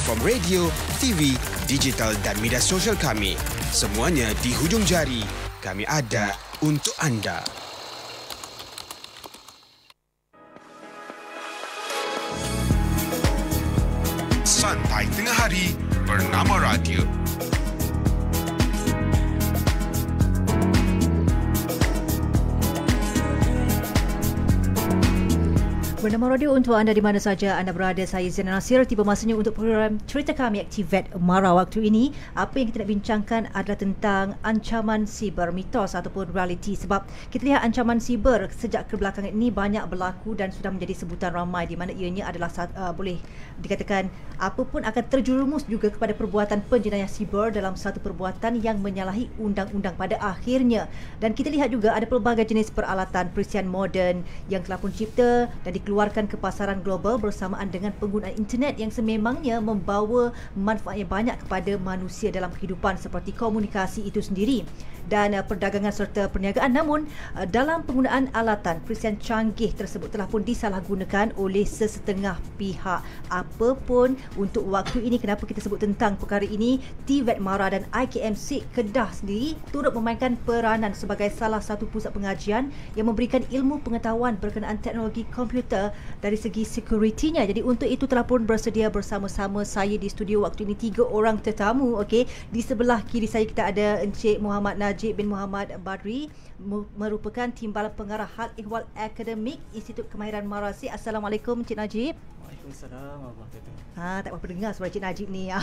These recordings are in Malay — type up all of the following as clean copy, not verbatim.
platform radio, TV, digital dan media sosial kami. Semuanya di hujung jari. Kami ada untuk anda. Santai Tengah Hari Bernama Radio. Bernama Radio untuk anda di mana saja anda berada. Saya Zainal Nasir. Tiba masanya untuk program Cerita Kami Aktivet Mara. Waktu ini, apa yang kita nak bincangkan adalah tentang ancaman siber, mitos ataupun realiti. Sebab kita lihat ancaman siber sejak kebelakangan ini banyak berlaku dan sudah menjadi sebutan ramai, di mana ianya adalah boleh dikatakan apapun akan terjerumus juga kepada perbuatan penjenayah siber dalam satu perbuatan yang menyalahi undang-undang pada akhirnya. Dan kita lihat juga ada pelbagai jenis peralatan perisian moden yang telah pun cipta dan dikeluarkan ke pasaran global bersamaan dengan penggunaan internet yang sememangnya membawa manfaat yang banyak kepada manusia dalam kehidupan seperti komunikasi itu sendiri dan perdagangan serta perniagaan. Namun dalam penggunaan alatan perisian canggih tersebut telah pun disalahgunakan oleh sesetengah pihak. Apapun untuk waktu ini, kenapa kita sebut tentang perkara ini, TVET Mara dan IKM-SIG Kedah sendiri turut memainkan peranan sebagai salah satu pusat pengajian yang memberikan ilmu pengetahuan berkenaan teknologi komputer dari segi sekuritinya. Jadi untuk itu telah pun bersedia bersama-sama saya di studio waktu ini 3 orang tetamu. Okey, di sebelah kiri saya kita ada Encik Muhammad Najib bin Muhammad Badri, merupakan Timbalan Pengarah Hal Ehwal Akademik Institut Kemahiran Marasi. Assalamualaikum Encik Najib. Waalaikumsalam warahmatullahi wabarakatuh. Tak apa pendengar suara Encik Najib ni.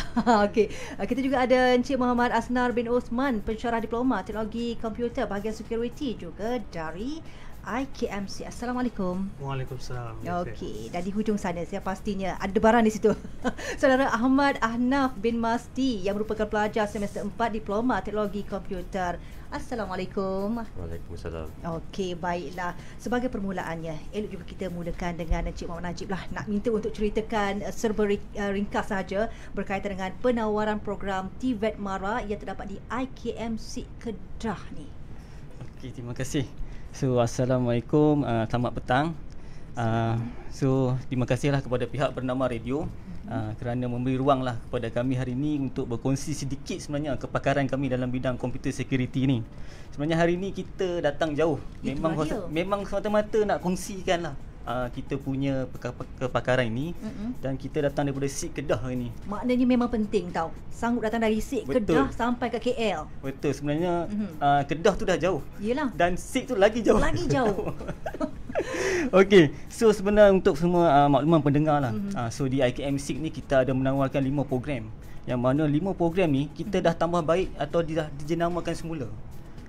Okey, kita juga ada Encik Muhammad Asnar bin Osman, pensyarah diploma Teknologi Komputer bahagian Security juga dari IKM-SIG. Assalamualaikum. Waalaikumsalam. Okey, dan di hujung sana saya pastinya ada debaran di situ. Saudara Ahmad Ahnaf bin Masdi yang merupakan pelajar semester 4 Diploma Teknologi Komputer. Assalamualaikum. Waalaikumsalam. Okey, baiklah. Sebagai permulaannya, elok juga kita mulakan dengan Encik Muhammad Najib lah. Nak minta untuk ceritakan serba ringkas sahaja berkaitan dengan penawaran program TVET Mara yang terdapat di IKM-SIG Kedah ni. Okey, terima kasih. So, Assalamualaikum, selamat petang. So, terima kasihlah kepada pihak Bernama Radio kerana memberi ruanglah kepada kami hari ini untuk berkongsi sedikit sebenarnya kepakaran kami dalam bidang computer security ni. Sebenarnya hari ini kita datang jauh. Memang semata-mata nak kongsikanlah kita punya kepakaran ini dan kita datang daripada SIG Kedah hari ini. Maknanya memang penting tau. Sanggup datang dari SIG Kedah sampai ke KL. Betul, sebenarnya Kedah tu dah jauh. Yelah. Dan SIG tu lagi jauh. Lagi jauh. Okey, so sebenarnya untuk semua makluman pendengar lah. So di IKM-SIG ni kita ada menawarkan 5 program. Yang mana 5 program ni kita dah tambah baik atau dah dijenamakan semula.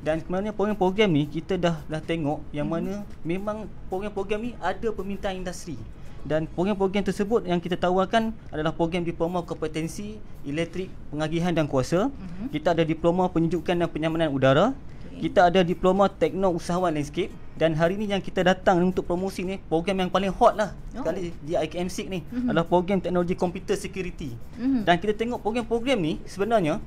Dan sebenarnya program-program ni kita dah tengok yang mana memang program-program ni ada permintaan industri. Dan program-program tersebut yang kita tawarkan adalah program diploma kompetensi elektrik, pengagihan dan kuasa. Kita ada diploma penyejukan dan penyamanan udara. Kita ada diploma tekno usahawan landscape. Dan hari ni yang kita datang untuk promosi ni, program yang paling hot lah sekali di IKM-SIG ni adalah program teknologi komputer security. Dan kita tengok program-program ni sebenarnya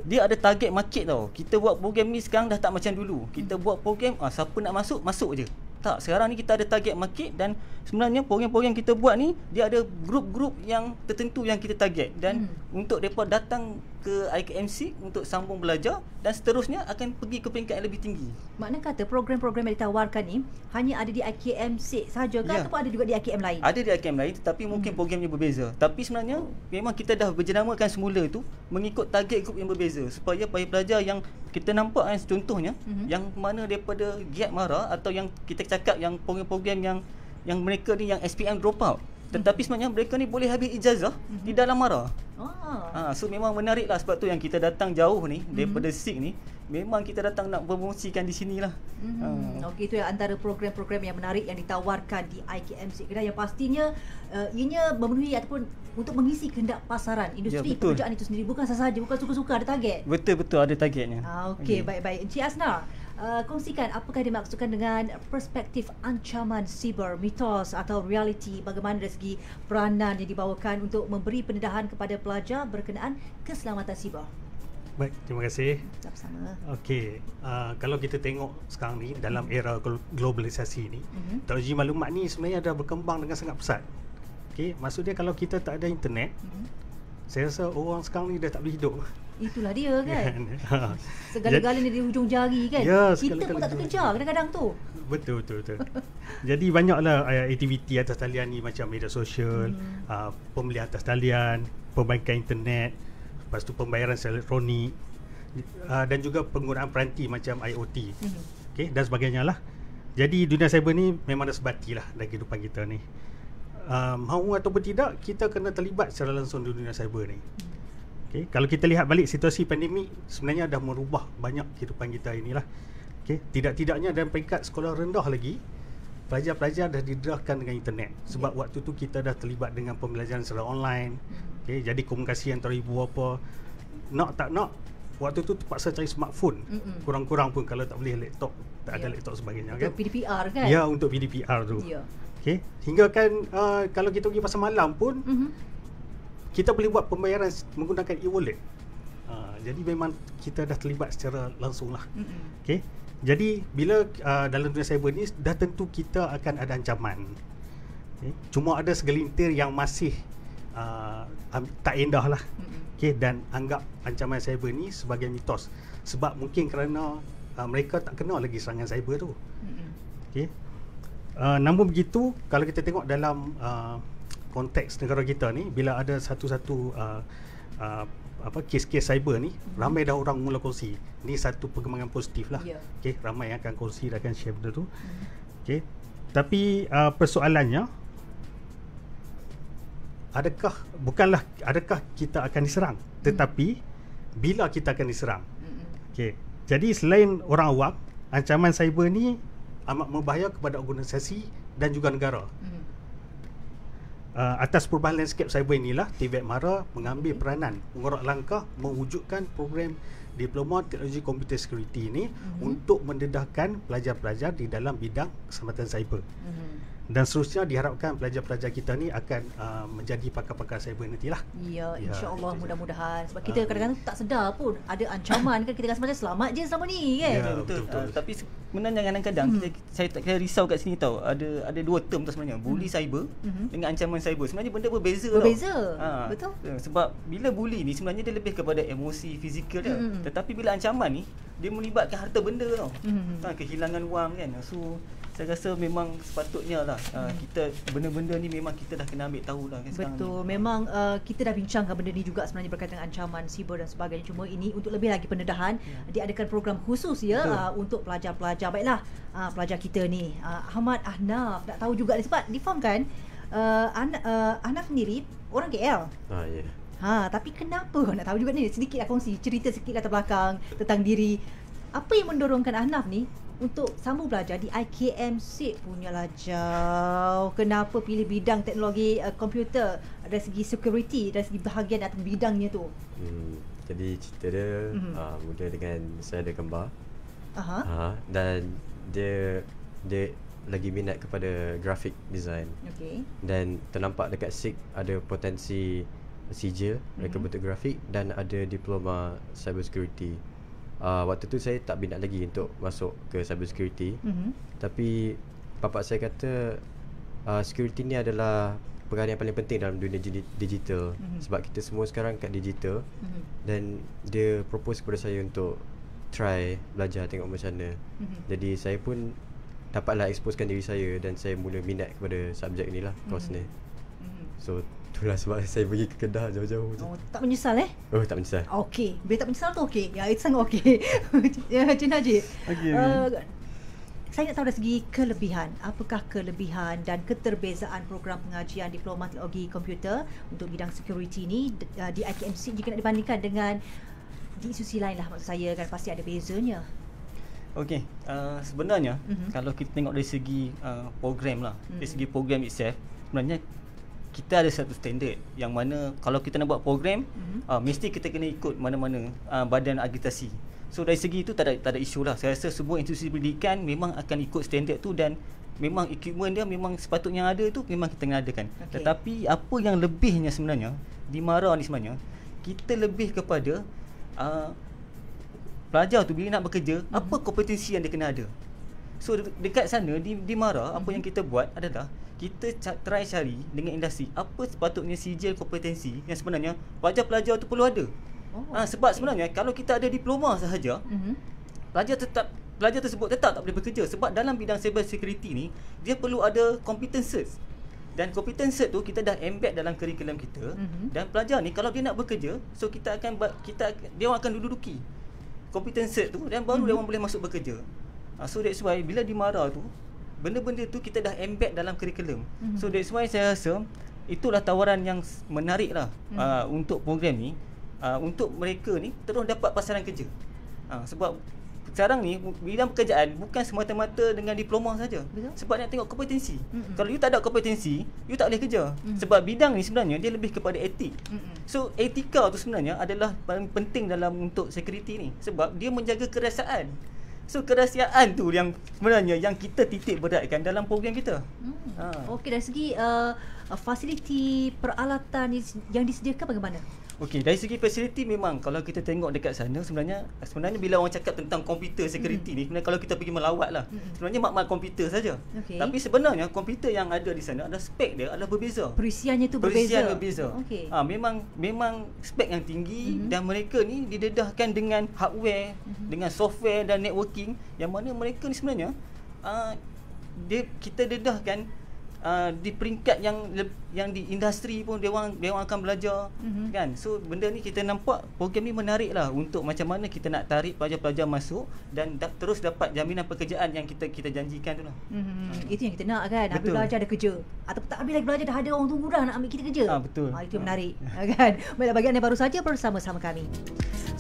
dia ada target market tau. Kita buat program ni sekarang dah tak macam dulu. Kita buat program siapa nak masuk, masuk je. Tak, sekarang ni kita ada target market dan sebenarnya program-program kita buat ni dia ada grup-grup yang tertentu yang kita target dan untuk mereka datang ke IKM-SIG untuk sambung belajar dan seterusnya akan pergi ke peringkat yang lebih tinggi. Makna kata program-program yang ditawarkan ni hanya ada di IKM-SIG sahaja kan, ataupun ada juga di IKM lain? Ada di IKM lain tetapi mungkin programnya berbeza. Tapi sebenarnya memang kita dah berjenamakan semula itu mengikut target grup yang berbeza supaya pelajar yang kita nampak contohnya yang mana daripada GIAT Mara atau yang kita cakap yang program-program yang mereka ni yang SPM drop out tetapi sebenarnya mereka ni boleh habis ijazah di dalam Mara. So memang menarik lah sebab tu yang kita datang jauh ni daripada SIG ni. Memang kita datang nak promosikan di sinilah. Okey, itu antara program-program yang menarik yang ditawarkan di IKM-SIG Kedah yang pastinya ianya memenuhi ataupun untuk mengisi kehendak pasaran industri pekerjaan itu sendiri, bukan sahaja, bukan suka-suka, ada target. Betul ada targetnya. Okey, baik-baik. Encik Asnar, kongsikan apakah dimaksudkan dengan perspektif ancaman siber, mitos atau realiti, bagaimana dari segi peranan yang dibawakan untuk memberi pendedahan kepada pelajar berkenaan keselamatan siber. Baik, terima kasih. Sama-sama. Okey, kalau kita tengok sekarang ni dalam era globalisasi ni, teknologi maklumat ni sebenarnya dah berkembang dengan sangat pesat. Okey, maksudnya kalau kita tak ada internet, saya rasa orang sekarang ni dah tak boleh hidup. Itulah dia kan. Ha. Segala-galanya di hujung jari kan. Ya, Kita pun tak terkejar kadang-kadang tu. Betul. Jadi banyaklah aktiviti atas talian ni, macam media sosial, pembelian atas talian, perbaikan internet, lepas tu pembayaran secara elektronik, dan juga penggunaan peranti macam IoT, okay, dan sebagainya lah. Jadi dunia cyber ni memang dah sebati lah dalam kehidupan kita ni. Mahu ataupun tidak, kita kena terlibat secara langsung di dunia cyber ni. Okay, kalau kita lihat balik situasi pandemik, sebenarnya dah merubah banyak kehidupan kita inilah. Okay, tidak-tidaknya dalam peringkat sekolah rendah lagi, pelajar-pelajar dah didedahkan dengan internet. Sebab waktu tu kita dah terlibat dengan pembelajaran secara online. Okay, jadi komunikasi antara ibu bapa, nak tak nak, waktu tu terpaksa cari smartphone. Kurang-kurang pun kalau tak boleh laptop, tak ada laptop sebagainya kan. Untuk PDPR kan? Ya, untuk PDPR tu. Ya. Okay, hingga kan kalau kita pergi pasar malam pun, kita boleh buat pembayaran menggunakan e-wallet. Jadi memang kita dah terlibat secara langsung lah. Okay. Jadi bila dalam dunia cyber ni, dah tentu kita akan ada ancaman. Okay. Cuma ada segelintir yang masih tak endah lah. Okay. Dan anggap ancaman cyber ni sebagai mitos. Sebab mungkin kerana mereka tak kenal lagi serangan cyber tu. Okay. Namun begitu, kalau kita tengok dalam konteks negara kita ni, bila ada satu-satu kes-kes cyber ni, ramai dah orang mula kongsi. Ni satu perkembangan positif lah. Okay, ramai yang akan kongsi dan akan share benda tu. Okay. Tapi persoalannya, adakah kita akan diserang, tetapi bila kita akan diserang. Okay. Jadi selain orang awam, ancaman cyber ni amat berbahaya kepada organisasi dan juga negara. Atas perubahan landscape cyber inilah, TVET MARA mengambil peranan mengorak langkah mewujudkan program Diploma Teknologi Komputer Security ini untuk mendedahkan pelajar-pelajar di dalam bidang keselamatan cyber. Dan seterusnya diharapkan pelajar-pelajar kita ni akan menjadi pakar-pakar cyber nantilah. Ya, insya-Allah, mudah-mudahan. Sebab kita kadang-kadang tak sedar pun ada ancaman kan, kita rasa macam selamat je selama ni kan. Ya, betul. Tapi sebenarnya kadang-kadang saya tak kira risau kat sini tahu. Ada dua term tu sebenarnya, bully cyber dengan ancaman cyber. Sebenarnya benda berbeza. Betul. Sebab bila bully ni sebenarnya dia lebih kepada emosi, fizikal dia. Tetapi bila ancaman ni dia melibatkan harta benda tau. Kehilangan wang kan. So saya rasa memang sepatutnya lah kita benda-benda ni memang kita dah kena ambil tahu lah kan. Betul, memang kita dah bincangkan benda ni juga sebenarnya berkaitan dengan ancaman siber dan sebagainya. Cuma ini untuk lebih lagi pendedahan, diadakan program khusus untuk pelajar-pelajar. Baiklah, pelajar kita ni, Ahmad Ahnaf nak tahu juga ni, sebab difahamkan Ahnaf sendiri orang KL. Tapi kenapa nak tahu juga ni, sedikitlah kongsi cerita sikit latar belakang tentang diri. Apa yang mendorongkan Ahnaf ni untuk sambung belajar di IKM-SIG? Punyalah jauh. Kenapa pilih bidang teknologi komputer dari segi security, dari segi bahagian atau bidangnya tu? Jadi cerita dia mula dengan saya ada kembar. Dan dia lagi minat kepada graphic design. Dan ternampak dekat SIG ada potensi sijil komputer grafik dan ada diploma cyber security. Waktu tu saya tak minat lagi untuk masuk ke cyber security. Tapi bapak saya kata security ni adalah perkara yang paling penting dalam dunia digital. Sebab kita semua sekarang kat digital. Dan dia propose kepada saya untuk try belajar tengok macam mana. Jadi saya pun dapatlah exposekan diri saya dan saya mula minat kepada subjek ni lah, course ni. So itulah sebab saya pergi ke Kedah jauh-jauh tu. Tak menyesal Oh, tak menyesal. Okey, bila tak menyesal tu okey. Ya, itu sangat okey. Ya, Cik Najib. Saya nak tahu dari segi kelebihan. Apakah kelebihan dan keterbezaan program pengajian Diploma Teknologi Komputer untuk bidang security ni di IKM-SIG jika nak dibandingkan dengan di institusi lain lah, maksud saya kan pasti ada bezanya. Okey, sebenarnya kalau kita tengok dari segi program lah, dari segi program itself, sebenarnya kita ada satu standard yang mana kalau kita nak buat program mesti kita kena ikut mana-mana badan akreditasi. So dari segi itu tak ada isu lah. Saya rasa semua institusi pendidikan memang akan ikut standard tu dan memang equipment dia memang sepatutnya ada tu memang kita kena adakan. Tetapi apa yang lebihnya sebenarnya di MARA ni sebenarnya kita lebih kepada pelajar tu bila nak bekerja apa kompetensi yang dia kena ada. So dekat sana di MARA apa yang kita buat adalah kita try cari dengan industri apa sepatutnya sijil kompetensi yang sebenarnya pelajar-pelajar tu perlu ada. Sebab sebenarnya kalau kita ada diploma sahaja, pelajar tersebut tetap tak boleh bekerja, sebab dalam bidang cyber security ni dia perlu ada competence cert. Dan competence cert tu kita dah embed dalam kurikulum kita, dan pelajar ni kalau dia nak bekerja, so dia akan duduki competence cert tu, dan baru dia orang boleh masuk bekerja. So that's why bila di MARA tu benda-benda tu kita dah embed dalam kurikulum. So that's why saya rasa itulah tawaran yang menarik lah untuk program ni, untuk mereka ni terus dapat pasaran kerja. Sebab sekarang ni bidang pekerjaan bukan semata-mata dengan diploma saja. Sebab nak tengok kompetensi. Kalau you tak ada kompetensi, you tak boleh kerja. Sebab bidang ni sebenarnya dia lebih kepada etik. So etika tu sebenarnya adalah paling penting dalam untuk security ni, sebab dia menjaga kerahsiaan. So kerahsiaan tu yang sebenarnya yang kita titik beratkan dalam program kita. Okey, dari segi fasiliti peralatan yang disediakan bagaimana? Okey, dari segi fasiliti memang kalau kita tengok dekat sana sebenarnya bila orang cakap tentang komputer security ni, sebenarnya kalau kita pergi melawat lah, sebenarnya makmal komputer saja. Tapi sebenarnya komputer yang ada di sana ada spek dia adalah berbeza. Perisiannya tu berbeza. Memang spek yang tinggi, dan mereka ni didedahkan dengan hardware, dengan software dan networking, yang mana mereka ni sebenarnya kita dedahkan di peringkat yang di industri pun dia orang akan belajar, kan. So benda ni kita nampak program ni menarik lah untuk macam mana kita nak tarik pelajar-pelajar masuk dan terus dapat jaminan pekerjaan yang kita janjikan tu lah. Itu yang kita nak kan, habis belajar ada kerja, ataupun tak habis lagi belajar dah ada orang tunggu dah nak ambil kita kerja. Betul. Itu yang menarik kan. Baiklah, bagi anda baru saja bersama-sama kami,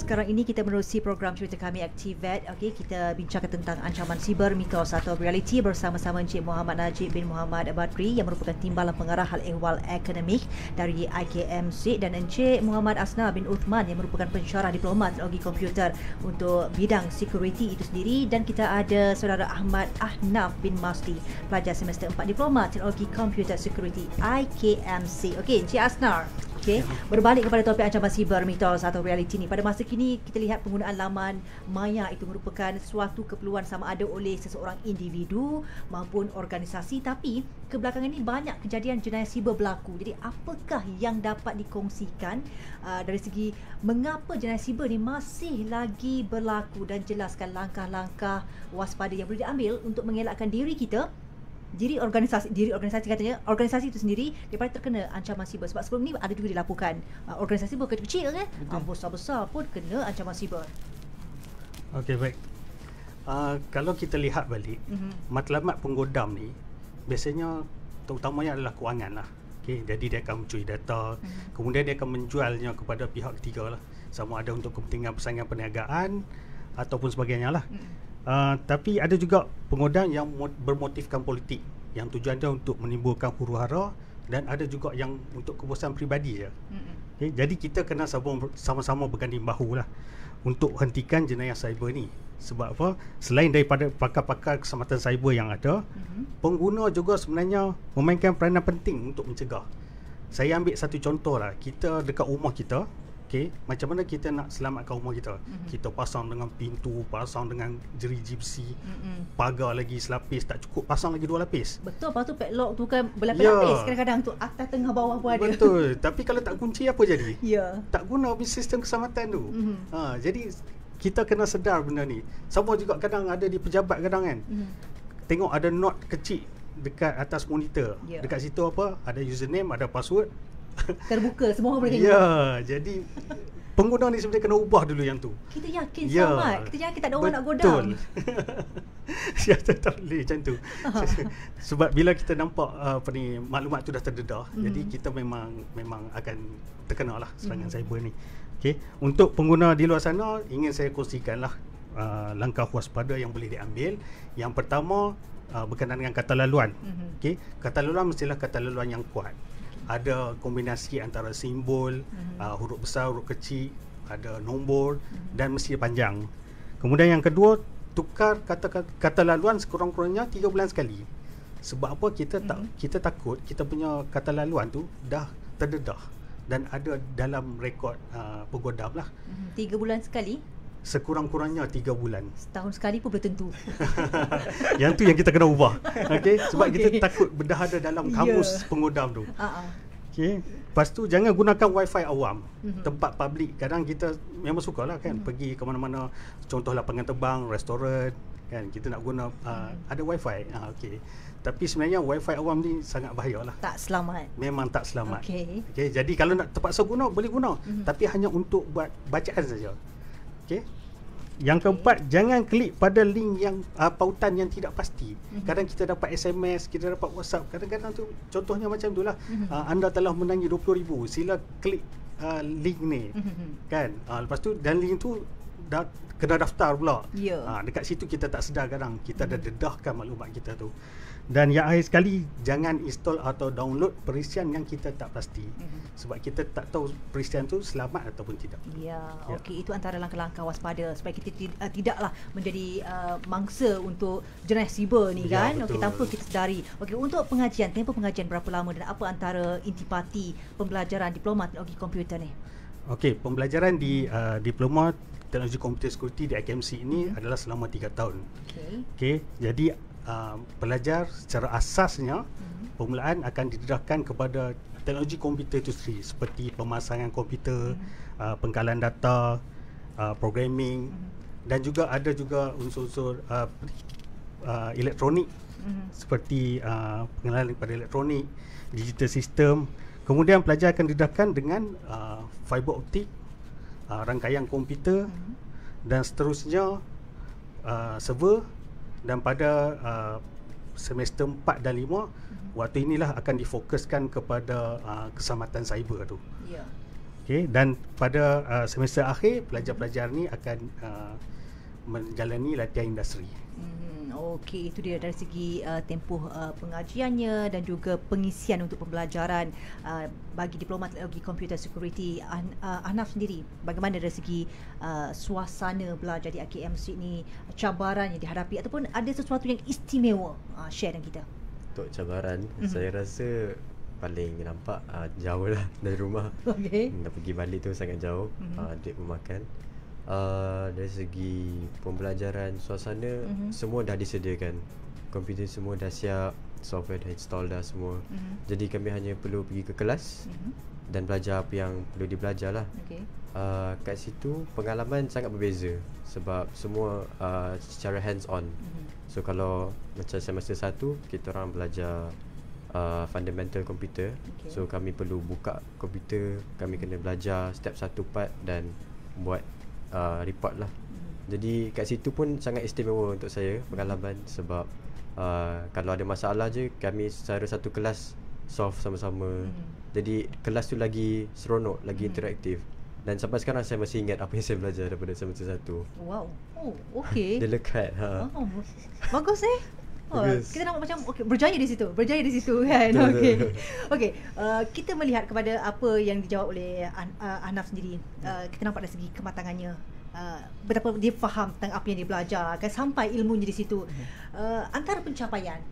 sekarang ini kita menerusi program cerita kami ActiveVet. Okey, kita bincangkan tentang ancaman siber, mitos atau realiti bersama-sama Encik Muhammad Najib bin Muhammad Badri yang merupakan Timbalan Pengarah Hal Ehwal Akademik dari IKMC, dan Encik Muhammad Asna bin Uthman yang merupakan pensyarah diploma teknologi komputer untuk bidang security itu sendiri, dan kita ada saudara Ahmad Ahnaf bin Masdi, pelajar semester 4 diploma teknologi komputer security IKMC. Okey, Encik Asna, okey, berbalik kepada topik ancaman siber, mitos atau realiti ni. Pada masa kini kita lihat penggunaan laman maya itu merupakan suatu keperluan sama ada oleh seseorang individu maupun organisasi, tapi kebelakangan ini banyak kejadian jenayah siber berlaku. Jadi apakah yang dapat dikongsikan dari segi mengapa jenayah siber ni masih lagi berlaku, dan jelaskan langkah-langkah waspada yang boleh diambil untuk mengelakkan diri kita, diri organisasi katanya, organisasi itu sendiri daripada terkena ancaman siber. Sebab sebelum ni ada juga dilaporkan organisasi berkecil-kecil kan, besar-besar pun kena ancaman siber. Okey, baik. Kalau kita lihat balik, matlamat penggodam ni biasanya terutamanya adalah kewangan lah. Okey, jadi dia akan mencuri data, kemudian dia akan menjualnya kepada pihak ketiga lah, sama ada untuk kepentingan persaingan perniagaan ataupun sebagainya lah. Tapi ada juga penggodam yang bermotifkan politik, yang tujuannya untuk menimbulkan huru-hara, dan ada juga yang untuk kepuasan peribadi je. Okay, jadi kita kena sama-sama berganding bahu lah untuk hentikan jenayah cyber ni. Sebab apa? Selain daripada pakar-pakar keselamatan cyber yang ada, pengguna juga sebenarnya memainkan peranan penting untuk mencegah. Saya ambil satu contoh lah, kita dekat rumah kita. Okay, macam mana kita nak selamatkan rumah kita? Kita pasang dengan pintu, pasang dengan jeriji besi, pagar lagi selapis, tak cukup pasang lagi 2 lapis. Betul, lepas tu padlock tu kan berlapis-lapis, kadang-kadang tu atas, tengah, bawah pun ada. Betul, tapi kalau tak kunci apa jadi? Tak guna sistem keselamatan tu. Jadi kita kena sedar benda ni. Sama juga kadang ada di pejabat kadang kan, tengok ada note kecil dekat atas monitor. Dekat situ apa? Ada username, ada password, terbuka, semua orang boleh tengok. Jadi pengguna ni sebenarnya kena ubah dulu yang tu. Kita yakin selamat, kita yakin tak ada orang nak godam. Betul. Tak boleh macam tu. Sebab bila kita nampak maklumat tu dah terdedah, jadi kita memang akan terkena lah serangan cyber ni. Okay. Untuk pengguna di luar sana, ingin saya kongsikanlah langkah waspada yang boleh diambil. Yang pertama, berkenaan dengan kata laluan. Okay. Kata laluan mestilah kata laluan yang kuat. Ada kombinasi antara simbol, huruf besar, huruf kecil, ada nombor, dan mesti panjang. Kemudian yang kedua, tukar kata laluan sekurang-kurangnya 3 bulan sekali. Sebab apa? Kita takut kita punya kata laluan tu dah terdedah dan ada dalam rekod penggodam lah. 3 bulan sekali? sekurang-kurangnya 3 bulan. Setahun sekali pun belum tentu. Yang tu yang kita kena ubah. Okey, sebab kita takut berdahada dalam kamus pengodam tu. Okey. Lepas tu jangan gunakan wifi awam. Tempat public. Kadang kita memang sukalah kan pergi ke mana-mana, contoh lapangan terbang, restoran kan, kita nak guna ada wifi. Okey. Tapi sebenarnya wifi awam ni sangat bahayalah. Tak selamat. Memang tak selamat. Okey. Okey, jadi kalau nak terpaksa guna boleh guna, tapi hanya untuk buat bacaan saja. Okey. Yang keempat, jangan klik pada link yang pautan yang tidak pasti. Kadang kita dapat SMS, kita dapat WhatsApp. Kadang-kadang tu contohnya macam itulah. Anda telah menangi 20,000, sila klik link ni. Kan? Lepas tu dan link tu dah kena daftar pula. Dekat situ kita tak sedar kadang kita dah dedahkan maklumat kita tu. Dan yang akhir sekali, jangan install atau download perisian yang kita tak pasti. Sebab kita tak tahu perisian tu selamat ataupun tidak. Okey, itu antara langkah-langkah waspada supaya kita tidaklah menjadi mangsa untuk jenayah siber ni kan. Okey, tanpa kita sedari. Okey, untuk pengajian, tempoh pengajian berapa lama dan apa antara intipati pembelajaran diploma teknologi komputer ni? Okey, pembelajaran di diploma teknologi komputer security di IKMC ini adalah selama 3 tahun. Okey, jadi pelajar secara asasnya permulaan akan didedahkan kepada teknologi komputer itu sendiri, seperti pemasangan komputer, pengkalan data, programming, dan juga ada juga unsur-unsur elektronik seperti pengenalan kepada elektronik, digital system. Kemudian pelajar akan didedahkan dengan fiber optik, rangkaian komputer dan seterusnya, server. Dan pada semester 4 dan 5 waktu inilah akan difokuskan kepada keselamatan cyber tu. Okey, dan pada semester akhir pelajar-pelajar ni akan menjalani latihan industri. Okey, itu dia dari segi tempoh pengajiannya dan juga pengisian untuk pembelajaran bagi diploma teknologi komputer security. Ahnaf sendiri, bagaimana dari segi suasana belajar di IKMC ni, cabaran yang dihadapi ataupun ada sesuatu yang istimewa? Share dengan kita. Untuk cabaran, saya rasa paling nampak jauh lah dari rumah. Nak pergi balik tu sangat jauh, duit memakan. Dari segi pembelajaran, suasana, semua dah disediakan. Komputer semua dah siap, software dah install dah semua. Jadi kami hanya perlu pergi ke kelas dan belajar apa yang perlu dibelajar lah. Kat situ pengalaman sangat berbeza sebab semua secara hands on. So kalau macam semester 1 kita orang belajar fundamental komputer. So kami perlu buka komputer, kami kena belajar step 1 part dan buat report lah. Jadi kat situ pun sangat istimewa untuk saya pengalaman sebab kalau ada masalah je kami secara satu kelas solve sama-sama. Jadi kelas tu lagi seronok, lagi interaktif. Dan sampai sekarang saya masih ingat apa yang saya belajar daripada semester 1. Wow. Oh, okey. Dia lekat. Bagus kita nampak macam berjaya di situ kan. Okey. Kita melihat kepada apa yang dijawab oleh Ahnaf sendiri. Kita nampak dari segi kematangannya, betapa dia faham tentang apa yang dia belajar kan, sampai ilmunya di situ. Antara pencapaian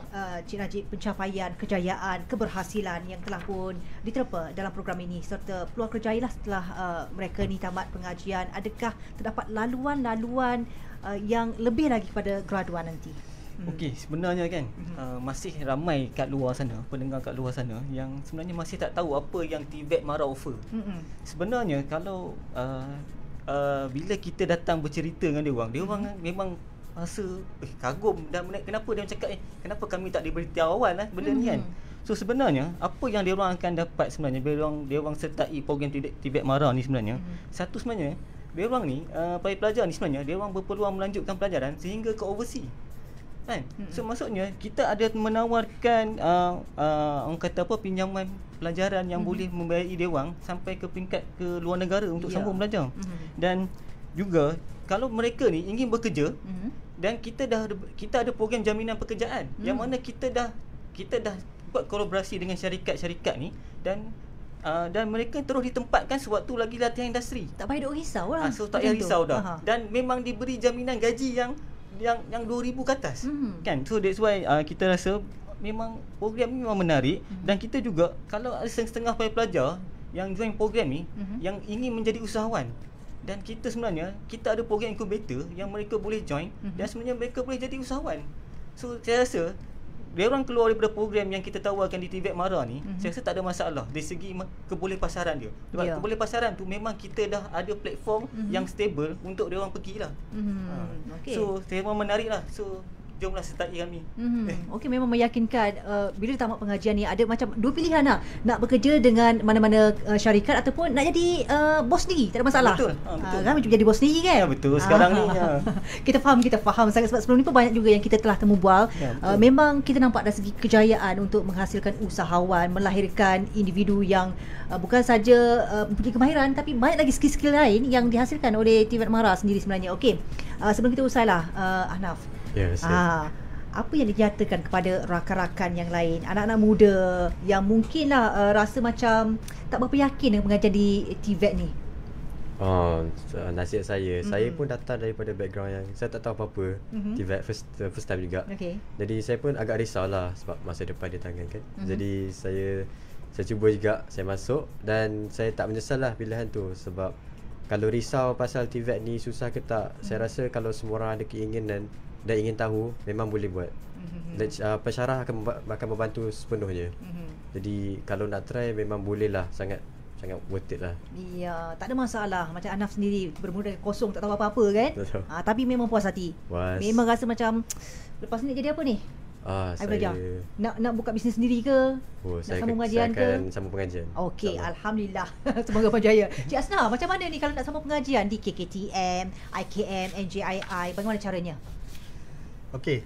Cik Najib, pencapaian, kejayaan, keberhasilan yang telah pun diterpa dalam program ini serta peluang kerjaya lah setelah mereka ni tamat pengajian, adakah terdapat laluan-laluan yang lebih lagi kepada graduan nanti? Okey, sebenarnya kan masih ramai kat luar sana, pendengar kat luar sana yang sebenarnya masih tak tahu apa yang TVET Mara offer. Sebenarnya kalau bila kita datang bercerita dengan dia orang memang rasa kagum dan kenapa dia cakap kenapa kami tak diberitahu awal benda ni kan. So sebenarnya apa yang dia orang akan dapat sebenarnya bila dia orang sertai program TVET Mara ni sebenarnya, satu sebenarnya dia orang ni para pelajar ni sebenarnya dia orang berpeluang melanjutkan pelajaran sehingga ke overseas. Kan? So maksudnya kita ada menawarkan orang kata apa, pinjaman pelajaran yang boleh membayari dia orang sampai ke peringkat ke luar negara untuk sambung belajar. Dan juga kalau mereka ni ingin bekerja dan kita ada program jaminan pekerjaan yang mana kita dah buat kolaborasi dengan syarikat-syarikat ni dan mereka terus ditempatkan sewaktu lagi latihan industri. Tak payah duk risau lah. So tak payah risau dah. Dan memang diberi jaminan gaji yang 2,000 ke atas. Kan? So that's why kita rasa memang program ni memang menarik. Dan kita juga kalau ada setengah-setengah pelajar yang join program ni yang ingin menjadi usahawan, Dan kita sebenarnya kita ada program incubator yang mereka boleh join dan sebenarnya mereka boleh jadi usahawan. So saya rasa mereka keluar daripada program yang kita tawarkan di TVET Mara ni, saya rasa tak ada masalah dari segi kebolehpasaran dia. Sebab kebolehpasaran tu memang kita dah ada platform yang stable untuk dia orang pergilah. Okay. So saya memang menarik lah. So jomlah sertai kami. Okey, memang meyakinkan. Bila tamat pengajian ni ada macam dua pilihan lah. Nak bekerja dengan mana-mana syarikat ataupun nak jadi bos sendiri. Tak ada masalah. Betul. Betul. Kan jadi bos sendiri kan? Ya, betul. Sekarang ni kita faham sangat sebab sebelum ni pun banyak juga yang kita telah temu bual. Memang kita nampak dari segi kejayaan untuk menghasilkan usahawan, melahirkan individu yang bukan saja mempunyai kemahiran tapi banyak lagi skill-skill lain yang dihasilkan oleh TVET Mara sendiri sebenarnya. Okey. Sebelum kita usailah Ahnaf. Yes. Apa yang dinyatakan kepada rakan-rakan yang lain, anak-anak muda yang mungkinlah rasa macam tak berapa yakin dengan pengajian di TVET ni? Nasihat saya pun datang daripada background yang saya tak tahu apa-apa. TVET first time juga. Jadi saya pun agak risaulah sebab masa depan di tangan kan. Jadi saya cuba juga, saya masuk dan saya tak menyesal lah pilihan tu. Sebab kalau risau pasal TVET ni susah ke tak, saya rasa kalau semua orang ada keinginan dan ingin tahu, memang boleh buat. Pensyarah akan membantu sepenuhnya. Jadi kalau nak try memang boleh lah, sangat worth it lah. Ya, tak ada masalah. Macam Ahnaf sendiri bermula dari kosong, tak tahu apa-apa kan. Tapi memang puas hati. Memang rasa macam lepas ni jadi apa ni? Saya nak buka bisnes sendiri ke? Nak sambung pengajian ke? Saya akan sambung pengajian. Okey, alhamdulillah. Semoga berjaya. Cik Asnah, macam mana ni kalau nak sambung pengajian di KKTM, IKM, NJII, bagaimana caranya? Okey,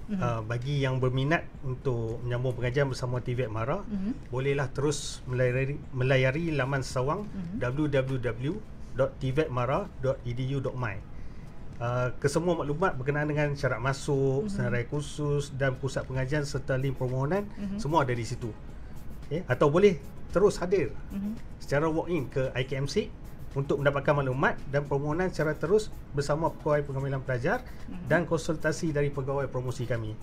bagi yang berminat untuk menyambung pengajian bersama TVET Mara, bolehlah terus melayari laman sawang www.tvetmara.edu.my. Kesemua maklumat berkenaan dengan syarat masuk, senarai khusus dan pusat pengajian serta link permohonan, semua ada di situ. Atau boleh terus hadir secara walk-in ke IKMC untuk mendapatkan maklumat dan permohonan secara terus bersama pegawai pengambilan pelajar dan konsultasi dari pegawai promosi kami.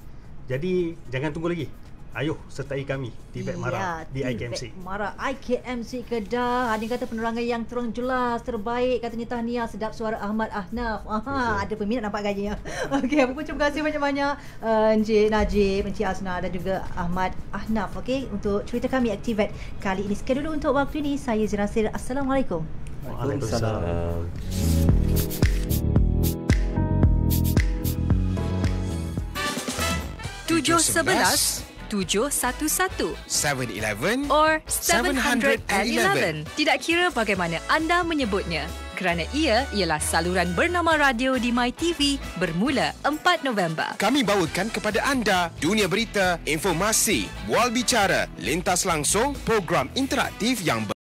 Jadi jangan tunggu lagi. Ayuh sertai kami TVET Mara di IKMC. Mara IKMC Kedah. Ada kata penerangan yang terang jelas, terbaik, katanya. Tahniah, sedap suara Ahmad Ahnaf. Ada peminat nampak gayanya. Okey, apa pun terima kasih banyak-banyak Encik Najib, Encik Asnah dan juga Ahmad Ahnaf, okey, untuk cerita kami TVET kali ini. Sekian dulu untuk waktu ini. Saya Zina Nasir. Assalamualaikum. Waalaikumsalam. 711 711 7-Eleven or 711. Tidak kira bagaimana anda menyebutnya, kerana ia ialah saluran bernama radio di MyTV bermula 4 November. Kami bawakan kepada anda dunia berita, informasi, bual bicara, lintas langsung, program interaktif yang